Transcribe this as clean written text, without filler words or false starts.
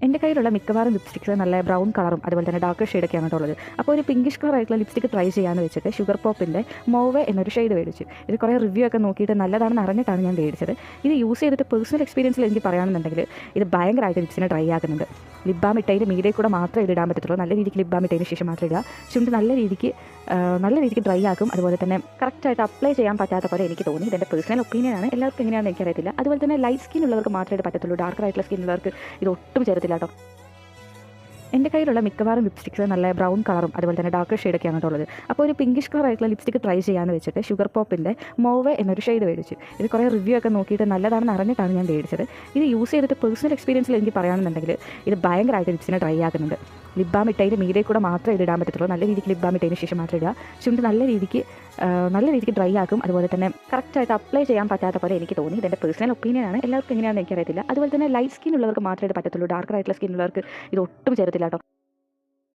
എൻ്റെ കയ്യിലുള്ള മിക്കവാറും ലിപ്സ്റ്റിക്സ് നല്ല ബ്രൗൺ കളറും അതുപോലെ തന്നെ ഡാർക്ക് ഷെയ്ഡൊക്കെയാണ് ഉള്ളത്. അപ്പോൾ ഒരു പിങ്കിഷ് കളർ ആയിട്ടുള്ള ലിപ്സ്റ്റിക് ട്രൈ ചെയ്യാമെന്ന് വെച്ചിട്ട് ഷുഗർ പോപ്പിൻ്റെ മോവെ എന്നൊരു ഷെയ്ഡ് മേടിച്ചു. ഇത് കുറേ റിവ്യൂ ഒക്കെ നോക്കിയിട്ട് നല്ലതാണെന്ന് അറിഞ്ഞിട്ടാണ് ഞാൻ മേടിച്ചത്. ഇത് യൂസ് ചെയ്തിട്ട് പേഴ്സണൽ എക്സ്പീരിയൻസിൽ എനിക്ക് പറയുകയാണെന്നുണ്ടെങ്കിൽ ഇത് ഭയങ്കരമായിട്ട് ലിപ്സിനെ ഡ്രൈ ആക്കുന്നുണ്ട്. ലിപ് ബാം ഇട്ടതിൻ്റെ മീഡിയയിൽ കൂടെ മാത്രമേ ഇത് ഇടാൻ പറ്റത്തുള്ളൂ. നല്ല രീതിക്ക് ലിപ് ബാം ഇട്ടതിന് ശേഷം മാത്രമേ ഇടുക. ചുണ്ട് നല്ല രീതിക്ക് ഡ്രൈ ആക്കും. അതുപോലെ തന്നെ കറക്റ്റായിട്ട് അപ്ലൈ ചെയ്യാൻ പറ്റാത്ത പോലെ എനിക്ക് തോന്നി. ഇതെൻ്റെ പേഴ്സണൽ ഒപ്പീനിയനാണ്. എല്ലാവർക്കും എങ്ങനെയാണെന്ന് എനിക്കറിയത്തില്ല. അതുപോലെ തന്നെ ലൈറ്റ് സ്കിൻ ഉള്ളവർക്ക് മാത്രമേ ഇത് പറ്റത്തുള്ളൂ. ഡാർക്കർ ആയിട്ടുള്ള സ്കിൻ ഉള്ളവർക്ക് ഇത് ഒട്ടും ചേരത്തില്ല കേട്ടോ. എൻ്റെ കയ്യിലുള്ള മിക്കവാറും ലിപ്സ്റ്റിക്സ് നല്ല ബ്രൗൺ കളറും അതുപോലെ തന്നെ ഡാർക്ക് ഷെയ്ഡൊക്കെയാണ് ഉള്ളത്. അപ്പോൾ ഒരു പിങ്കിഷ് കളർ ആയിട്ടുള്ള ലിപ്സ്റ്റിക് ട്രൈ ചെയ്യാമെന്ന് വെച്ചിട്ട് ഷുഗർ പോപ്പിൻ്റെ മോവെ എന്നൊരു ഷെയ്ഡ് മേടിച്ചു. ഇത് കുറേ റിവ്യൂ ഒക്കെ നോക്കിയിട്ട് നല്ലതാണെന്ന് അറിഞ്ഞിട്ടാണ് ഞാൻ മേടിച്ചത്. ഇത് യൂസ് ചെയ്തിട്ട് പേഴ്സണൽ എക്സ്പീരിയൻസിൽ എനിക്ക് പറയുകയാണെന്നുണ്ടെങ്കിൽ ഇത് ഭയങ്കരമായിട്ട് ലിപ്സിനെ ഡ്രൈ ആക്കുന്നുണ്ട്. ലിപ് ബാം ഇട്ടതിൻ്റെ മീഡിയയിൽ കൂടെ മാത്രമേ ഇത് ഇടാൻ പറ്റത്തുള്ളൂ. നല്ല രീതിക്ക് ലിപ് ബാം ഇട്ടതിന് ശേഷം മാത്രമേ ഇടുക. ചുണ്ട് നല്ല രീതിക്ക് ഡ്രൈ ആക്കും. അതുപോലെ തന്നെ കറക്റ്റായിട്ട് അപ്ലൈ ചെയ്യാൻ പറ്റാത്ത പോലെ എനിക്ക് തോന്നി. ഇതെൻ്റെ പേഴ്സണൽ ഒപ്പീനിയനാണ്. എല്ലാവർക്കും എങ്ങനെയാണെന്ന് എനിക്കറിയത്തില്ല. അതുപോലെ തന്നെ ലൈറ്റ് സ്കിൻ ഉള്ളവർക്ക് മാത്രമേ ഇത് പറ്റത്തുള്ളൂ. ഡാർക്കർ ആയിട്ടുള്ള സ്കിൻ ഉള്ളവർക്ക് ഇത് ഒട്ടും ചേരത്തില്ല കേട്ടോ.